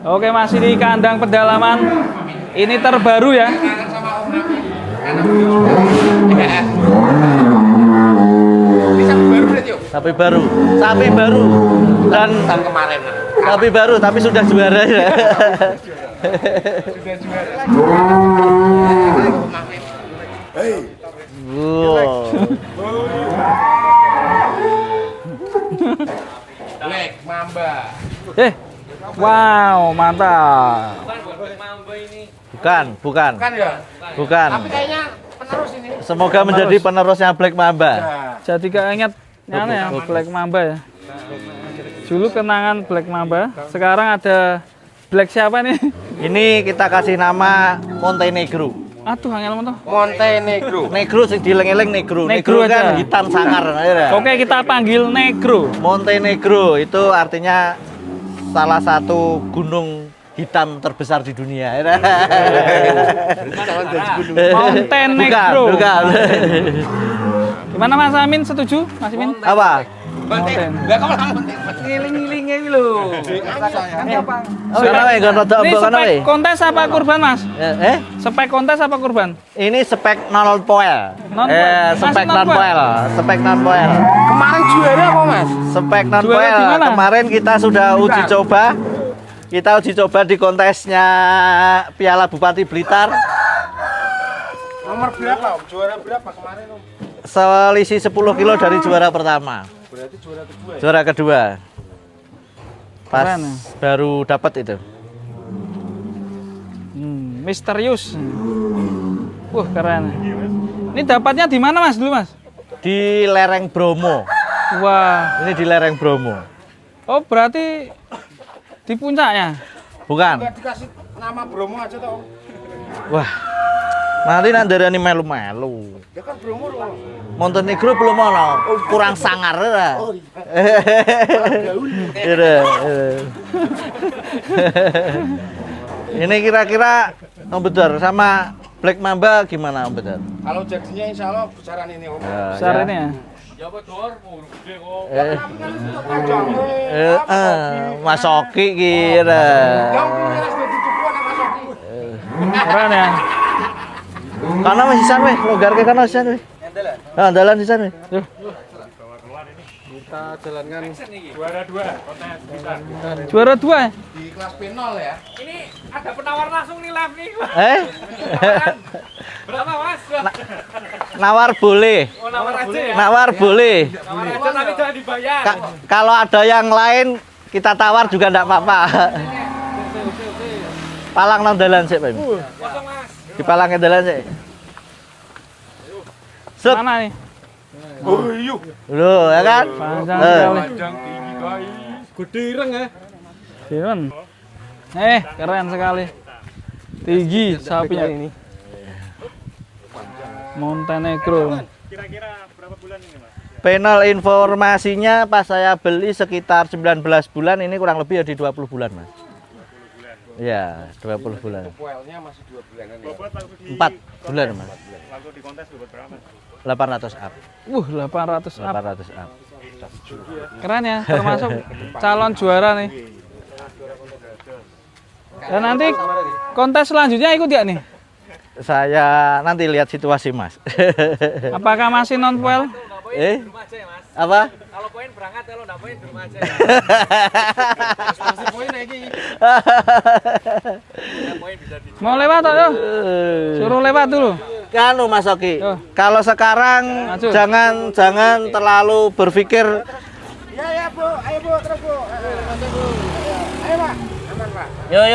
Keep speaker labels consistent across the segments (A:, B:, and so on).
A: Oke, masih di kandang pedalaman. Ini terbaru ya.
B: Sapi baru dan kemarin. Sapi baru tapi sudah juara ya.
C: Sudah juara.
B: Wow.
C: Black Mamba.
A: Wow, mantap.
B: Bukan.
C: Bukan ya?
B: Bukan.
C: Tapi kayaknya penerus ini.
B: Semoga menjadi penerusnya Black Mamba.
A: Jadi keinget ya Black Mamba ya. Dulu kenangan Black Mamba, sekarang ada Black siapa nih?
B: Ini kita kasih nama Montenegro.
A: Aduh, angel mentoh.
C: Montenegro.
B: Negro sing dileng-eleng negro.
A: Negro
B: Negro kan
A: aja.
B: hitam sangar. Ya.
A: Oke, kita panggil Negro.
B: Montenegro itu artinya salah satu gunung hitam terbesar di dunia.
A: Montenegro.
B: Bukan.
A: Gimana Mas Amin, setuju? Mas Amin?
B: Apa?
C: Enggak kamu ngiling-ngiling lho.
B: Kono wae, kono rada
A: Ini
B: embok kono wae.
A: spek kontes apa kurban, Mas? Spek kontes apa kurban?
B: Ini spek non poel.
A: Non-poel.
B: Spek
A: Masih
B: non poel. Spek non poel.
C: Kemarin juara apa, Mas?
B: Spek non
A: Juara
B: poel.
A: di mana?
B: Kemarin kita sudah uji coba. Kita uji coba di kontesnya Piala Bupati Blitar.
C: Nomor berapa, Om? Juara berapa kemarin, Om?
B: Selisih 10 kilo dari juara pertama.
C: Berarti juara kedua ya?
B: Juara kedua. Pas
A: Keren, ya?
B: baru dapat itu.
A: Misterius. Wah, keren. Ini dapatnya di mana, Mas, dulu, Mas?
B: Di lereng Bromo.
A: Wah.
B: Ini di lereng Bromo.
A: Oh, berarti di puncaknya.
B: Bukan.
C: Enggak dikasih nama Bromo aja toh, Om?
B: Wah. Nanti nandarani melu-melu.
C: Ya kan Bromo loh.
B: Montenegro belum ono, kurang sangar lah.
C: Oh iya.
B: Ini kira-kira Om Bedar sama Black Mamba gimana Om Bedar?
C: Kalau jadinya insya Allah besaran ini, Om.
A: Besar ini ya.
B: Mas Oki kira.
C: Yang punya sudah dicukup sama Mas Oki.
A: Keren ya.
B: Karena masih sisan weh, logar ke kana sisan weh. Nah, andalan sisan weh.
C: Kita jalankan juara 2 kontes kita.
A: Juara 2 ya?
C: Di kelas P0 ya.
D: Ini ada penawar langsung nih live nih. Berapa Mas?
B: Nawar boleh.
D: Oh, nawar aja ya.
B: Nawar boleh.
D: Nawar aja tapi jangan dibayar.
B: Kalau ada yang lain kita tawar juga enggak apa-apa. Palang nang dalan sik, Pak.
D: Kosong Mas.
B: Dipalang ke dalan sik. Set.
A: Mana nih?
C: Oh iya.
B: Loh, ya kan?
A: Panjang sekali.
C: Panjang tinggi guys.
D: Gede ireng ya.
A: Keren. Keren sekali. Tinggi sapinya ini. Montenegro.
D: Kira-kira berapa bulan ini Mas?
B: Panel informasinya pas saya beli sekitar 19 bulan, ini kurang lebih ya di 20 bulan, Mas. Iya, 20 bulan.
C: Poelnya masih 2 bulanan ya.
D: Bobot waktu di
B: 4 bulan, Mas.
D: waktu di kontes bobot berapa?
B: 800 up.
A: 800 up.
B: 800 up.
A: Keren ya, termasuk calon juara nih. Dan nanti kontes selanjutnya ikut ya nih?
B: Saya nanti lihat situasi, Mas.
A: Apakah masih non poel?
B: Eh?
D: Di rumah aja ya Mas.
B: Apa?
D: Kalau poin berangkat, kalau nggak poin di rumah aja.
C: Masih poin lagi.
D: Ya, poin bisa di.
A: Mau lewat atau? Suruh lewat dulu.
B: Kanu Mas Oki.
A: Oh.
B: Kalau sekarang
A: Maju.
B: jangan terlalu berpikir
C: Ya Bu, ayo Bu, terus Bu. Ayo Pak. Aman Pak.
B: yo.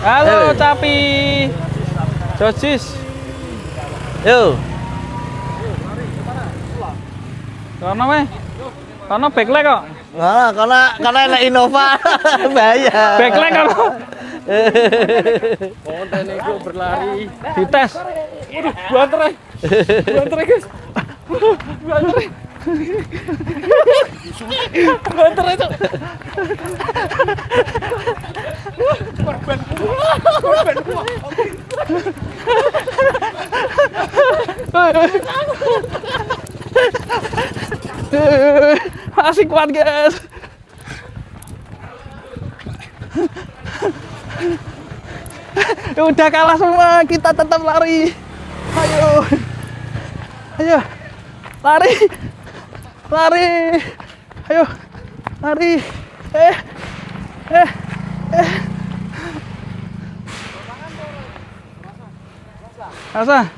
A: Halo Capi. Sosis.
B: Yo.
A: Kono weh. Kono backlight kok.
B: Nah, karena enak Innova bahaya.
A: Backlight kono.
C: Montenegro berlari.
A: Dites. Waduh, banter. Banter guys. Banter. Banter itu. Masih kuat guys. Udah kalah semua, kita tetap lari. Ayo. Ayo. Lari. Lari. Ayo. Lari. Eh. Rasa.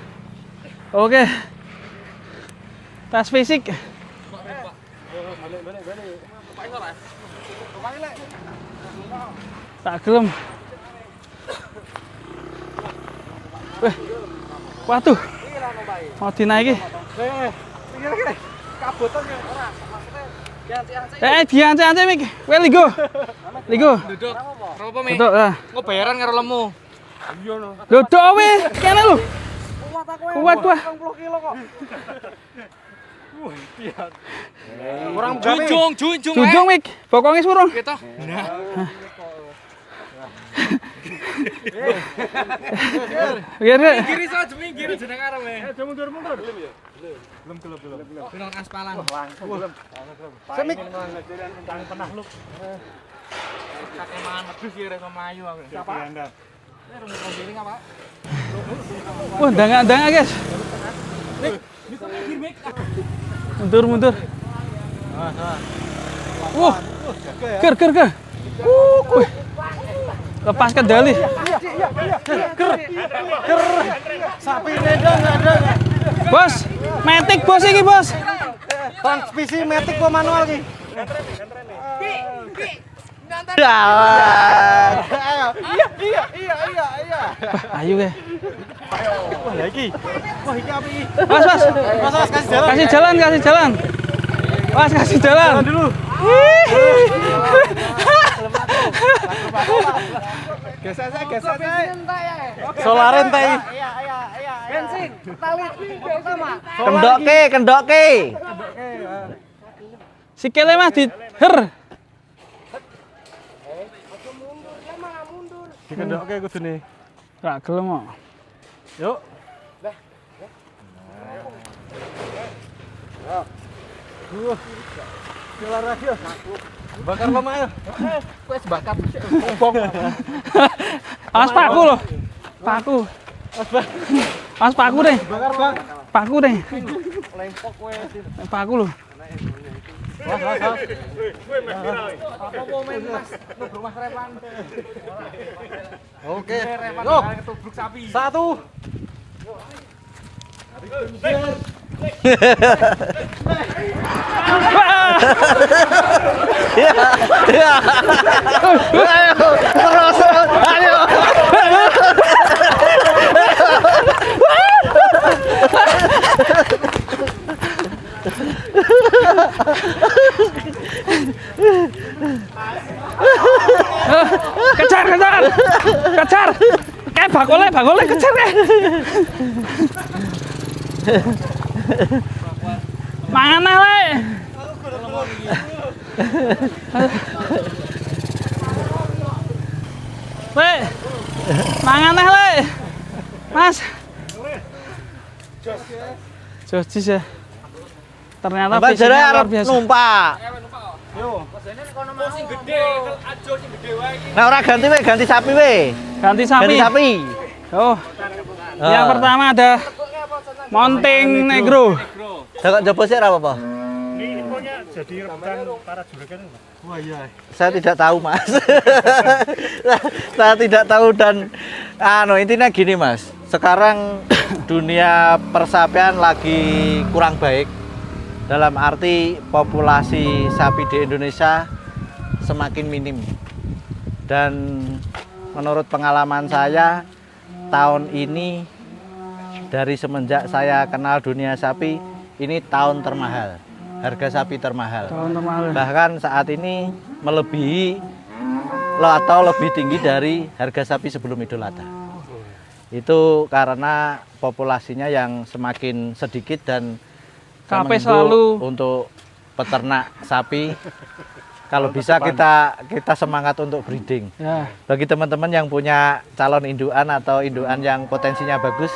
A: Oke. Tes fisik. Tak gelem. Weh. Waduh. Mau dinaiki. Diance Mik. Weh ligo. Ligo.
D: Duduk. Apa Mi?
A: Duduk ah.
D: Engko bayaran karo lemu.
A: Duduk weh. Kene lu. Kuat gua.
C: Kurang
D: Junjung.
A: Junjung Mik. Bokongnya surung.
D: Gitu. Nah.
A: Biar deh.
D: Kiri saja minggir jeneng arep. Mundur. Belum. Belum aspalan.
C: Semik.
D: Kakek mangan medhus kira sama Ayu aku. Siapa?
A: Wah, dangak guys. Mundur. Wah. Ker. Wih. Lepas kendali. Ker.
C: Sapi nedang ada.
A: Bos, metik bos iki, Bos.
C: Transmisi metik apa manual ki?
B: Jalan.
C: Iya.
A: Ayo ke.
C: Wah, ya iki. Wah, iki api iki.
A: Mas, kasih jalan. Mas, kasih jalan.
C: Dulu. Geser. Solaren teh. Bensin, tali pertama.
B: Kendoke.
A: Sikile Mas di her.
C: Dikendokke kudune.
A: Ora gelem kok.
C: Yuk. Keluar lagi. Bakar lemak ya.
D: Wes bakat.
A: Awas paku loh. Paku. Awas paku deh.
C: Bakar, Bang.
A: Paku deh.
C: Lempok kowe.
A: Paku loh.
C: Was.
D: Apa men Mas? Nubruk Mas Repan.
C: Oke.
D: Repan
C: Yo.
D: ketubruk sapi.
C: 1.
B: Ya. Ayo, terus. Ayo.
A: Kejar. Kayak bakule kejar deh. Mana le? Weh, mangan le, Mas. Josis ya. Ternyata
B: Mbak
A: fisiknya
B: Jara
A: luar biasa.
B: numpak.
D: Sing gede, ajo sing gede wae iki.
B: Nah, ora ganti sapi we.
A: Ganti sapi. Oh. Yang pertama ada Mounting Negro.
B: Jangan coba sih apa-apa.
C: Ini infonya jadi rebutan para juragan. Wah, iya.
B: Saya tidak tahu, Mas. Saya tidak tahu dan intinya gini, Mas. Sekarang dunia persapian lagi kurang baik. Dalam arti populasi sapi di Indonesia semakin minim. Dan menurut pengalaman saya tahun ini dari semenjak saya kenal dunia sapi, ini tahun termahal. Harga sapi termahal.
A: Tahun termahal.
B: Bahkan saat ini melebihi atau lebih tinggi dari harga sapi sebelum Idul Adha. Itu karena populasinya yang semakin sedikit dan
A: KP
B: menghimbau
A: selalu
B: untuk peternak sapi kalau bisa kita semangat untuk breeding.
A: Ya.
B: Bagi teman-teman yang punya calon induan atau induan yang potensinya bagus,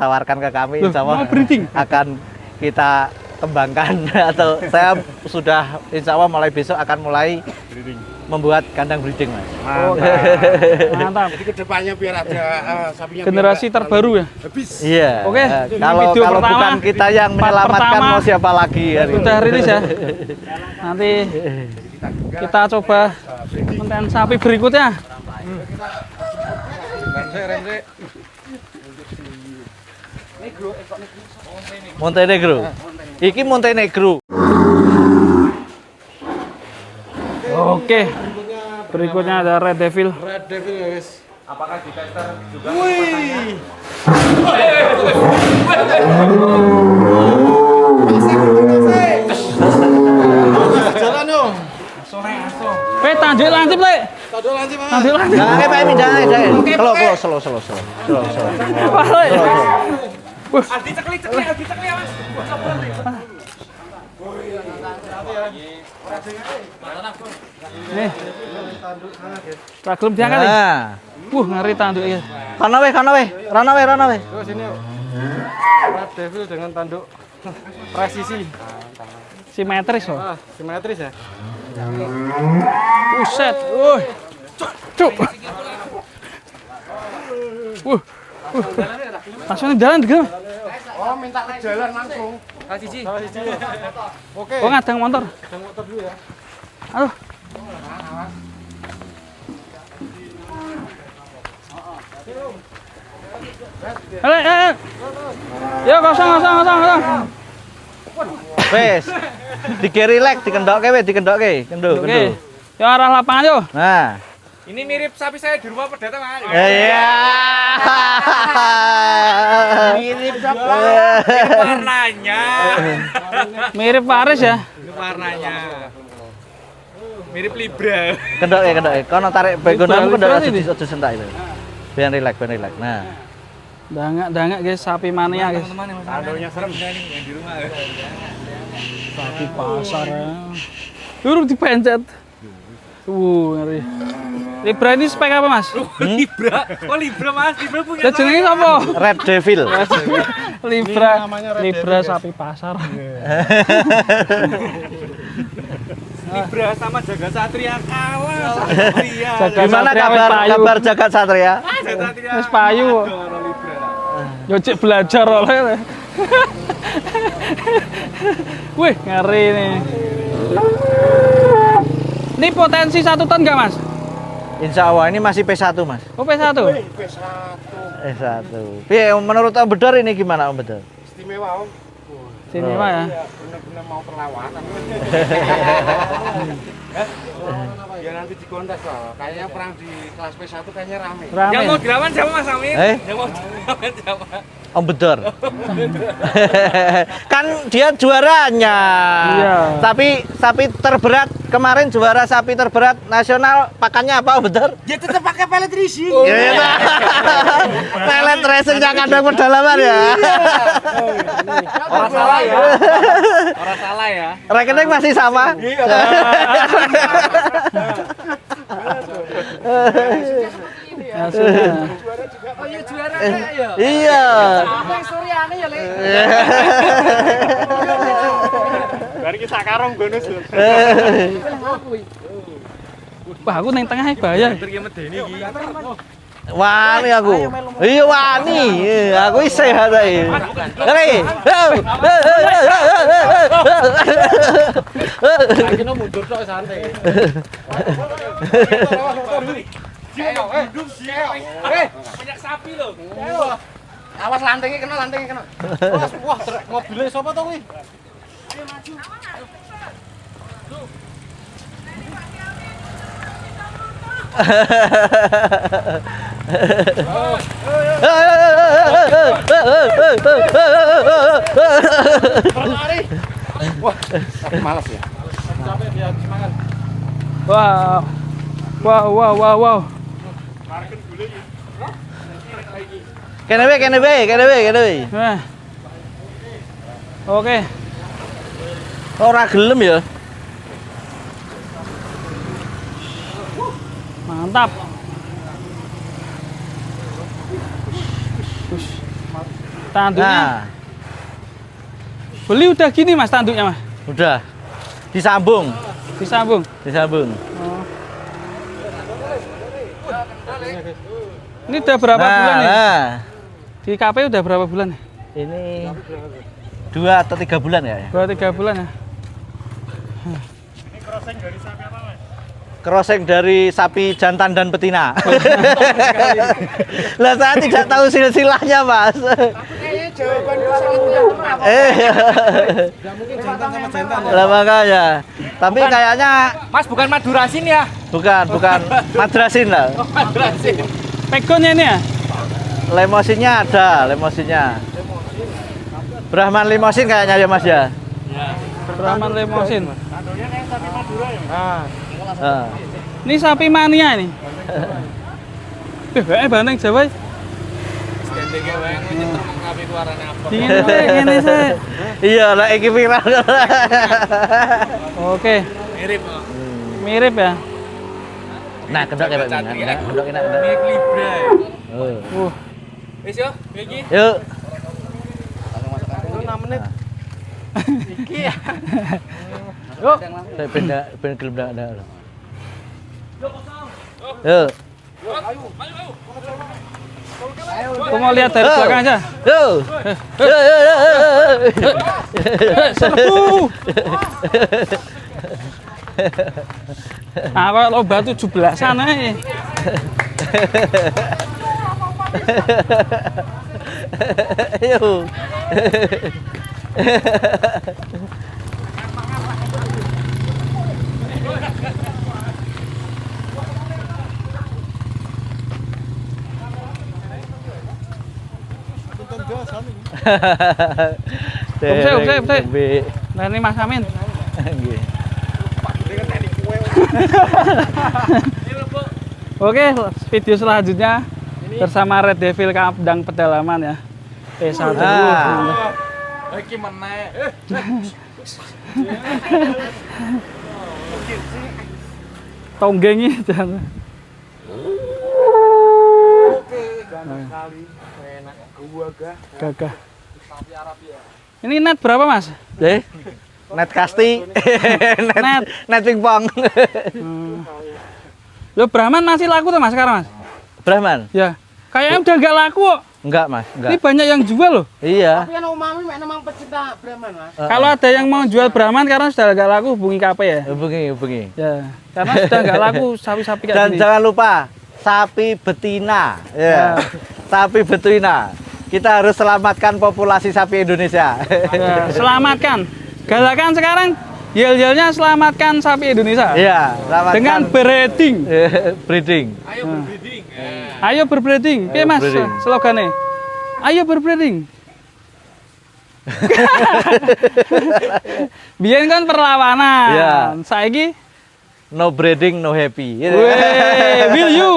B: tawarkan ke kami, insya Allah
A: mau breeding?
B: akan kita kembangkan atau saya sudah insya Allah mulai besok akan mulai membuat kandang breeding, Mas.
A: Oh, mantap.
C: Jadi kedepannya biar ada sapinya
A: Generasi terbaru ya.
C: habis.
B: Iya.
A: Oke, ini
B: Kalau
A: video
B: kalau
A: pertama,
B: bukan kita yang
A: part
B: menyelamatkan
A: pertama
B: mau siapa lagi hari ini?
A: Udah rilis ya. Nanti kita coba konten sapi berikutnya.
B: Montenegro. Iki Montenegro.
A: Oke. Berikutnya ada Red Devil.
C: Red Devil guys.
D: Apakah di tester juga?
C: Wih. Jalan dong.
A: Tanduk lancip, Le.
C: Tadul lanjut Mas.
A: Tanduk lancip.
B: Jangan kayak ini, jangan. Slow.
A: Wah, Le.
D: Aldi cekli ya Mas.
A: Nih. Ragilum diangkat nih.
B: Nah,
A: Ngeri tanduknya.
B: Rana weh.
C: Terus sini yuk. Red Devil dengan tanduk presisi.
A: Simetris loh.
C: Simetris ya.
A: Buset. Cuk. Langsung jalan gitu.
C: Oh, minta ke jalan langsung.
D: Siji.
C: Oke.
A: Oh, ngadang motor.
C: Yang motor dulu ya.
A: Aduh. Ya kosong.
B: wes. Dikendokke weh, Kenduk.
A: Oke. Ya arah lapangan yo.
B: Nah.
D: Ini mirip sapi saya di rumah perdata Mas.
B: Iya.
C: Mirip siapa?
D: Warnanya.
A: Mirip Paris ya.
D: Warnanya. Mirip Libra.
B: Kendokke. Kono tarik begonamu
A: Libra
B: kendok
A: ini.
B: aja sentak itu. Biar rileks. Nah.
A: Dangak guys, sapi mania guys.
D: Teman-teman yang
C: Tandonya serem.
D: yang di rumah.
A: Sapi pasar ya. Durung dipencet. Ngeri. Libra ini spek apa Mas?
D: Libra. Oh Libra Mas, Libra punya.
A: Ya jenenge sapa?
B: Red Devil.
A: Libra sapi pasar.
D: Libra sama Jaga Satria kalah. Satria.
B: Gimana kabar Jagat Satria?
D: Jaga Satria.
A: Wis payu kok.
D: Libra.
A: Yo cek belajar oleh. Wih, ngeri nih. Ini potensi 1 ton nggak Mas?
B: Insya Allah ini masih P1 Mas.
A: Oh P1.
B: P1. Piye menurut Om Bedor ini gimana Om Bedor?
C: Istimewa Om.
A: Sini Pak ya.
C: Benar-benar mau perlawanan. Ya nanti di kontes loh. Kayaknya perang di kelas P1 kayaknya rame.
D: Yang mau
A: Rame.
D: dilawan siapa Mas Amin? Yang mau dilawan siapa?
B: Om Bedor. Kan dia juaranya.
A: Iya.
B: Sapi terberat kemarin juara sapi terberat nasional pakannya apa Om Bedor?
C: Ya tetap pakai pelet racing.
B: Iya. Pelet racingnya kandang pedalaman ya.
D: Orang salah ya. Orang salah ya.
B: Rekening masih sama.
A: Ya, sudah.
D: Oh iya juara ya.
B: Iya.
D: Apa yang Suryani ya, Le?
C: Bari kita karong bonus.
A: Wah, aku neng tengah bahaya.
D: Terus medeni iki.
B: Wani aku. Iya wani. Aku sehat ae. Ngeri.
C: Kena mundur tok santai. Hidup siap.
D: Banyak sapi loh.
C: Awas lantengnya kena. Wah, mobilnya sapa to kuwi? Wah, tapi malas ya. Capek dia semangat.
A: Wow.
B: Kene we.
A: Nah. Oke.
B: Ora gelem ya.
A: Mantap. Tanduknya
B: Nah,
A: Beli udah gini Mas tanduknya Mas.
B: Udah. Disambung.
A: Disambung.
B: Disambung.
A: Oh. Ini udah berapa bulan nih?
B: Nah.
A: Di KP udah berapa bulan?
B: Ini 2 atau 3 bulan ya?
A: 2-3 bulan ya.
B: Crossing dari sapi jantan dan betina. Lah saya tidak tahu silsilahnya, Mas.
C: Kayaknya jawaban sangat tepat.
D: Enggak mungkin jantan sama jantan ya.
B: Lah makanya. Tapi kayaknya
D: Mas bukan Madurasin ya?
B: bukan madrasin lah.
D: Madurasin.
A: Pegonnya ini ya?
B: Lemosinya ada, lemosinya. Brahman limosin kayaknya ya, Mas ya.
A: Brahman Lemosin.
B: Ah.
A: Ini sapi mania ini. Bandeng Jawa.
D: Gendenge wae nyetrek kabeh keluarane apa.
A: Dingin wae ngene sih.
B: Iya, lah iki viral.
A: Oke,
D: Mirip kok.
A: mirip ya.
B: Nah, kendok ya, Pak. Kendok enak, kendok.
D: Mirip Libra.
B: Oh.
D: Wis yo, iki.
B: Yuk.
D: 6 menit.
B: Iki ya. Yuk. Ben gelem ndak. Yuk.
A: Aku mau lihat dari belakang aja.
B: Yuk.
A: Serbu. Nah, kalau lomba 17-an aja.
B: Yuk.
A: Upsik. Nah, ini Mas Amin.
B: Nggih.
A: Oke, video selanjutnya bersama Red Devil Kandang Pedalaman ya. P1.
B: Ah.
D: Iki meneh.
A: Tonggengi jangan. Gagah. Ini net berapa Mas?
B: Net kasti. Net pingpong.
A: Lo Brahman masih laku tuh Mas sekarang Mas?
B: Brahman?
A: Ya. Kayaknya udah nggak laku kok.
B: Enggak, Mas,
A: Ini
B: enggak.
A: banyak yang jual loh.
B: Iya.
C: Tapi kan umami memang pecinta Brahman, Mas.
A: Kalau ada yang mau jual Brahman karena sudah nggak laku hubungi KP ya.
B: Hubungi.
A: Ya. Karena sudah nggak laku sapi-sapi kayak
B: Dan
A: gini.
B: jangan lupa sapi betina. Ya. Sapi betina. Kita harus selamatkan populasi sapi Indonesia.
A: Ya, selamatkan. Galakan sekarang yel-yelnya selamatkan sapi Indonesia.
B: Iya, selamatkan.
A: Dengan breeding.
B: Breeding.
D: Ayo berbreeding.
A: Ayo berbreeding. Piye Mas
B: berbreeding.
A: slogannya? Ayo berbreeding. Biyen kan perlawanan.
B: Iya.
A: Saiki
B: No breeding, no happy.
A: weh, will you?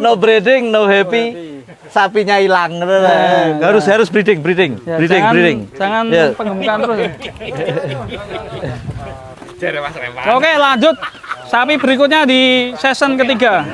B: No breeding, no happy. Sapinya hilang. Harus breeding.
A: Ya,
B: breeding.
A: Jangan
B: Ya.
A: penggemukan terus. Ya.
D: Jare Mas Rewan.
A: Oke, lanjut. Sapi berikutnya di season ketiga.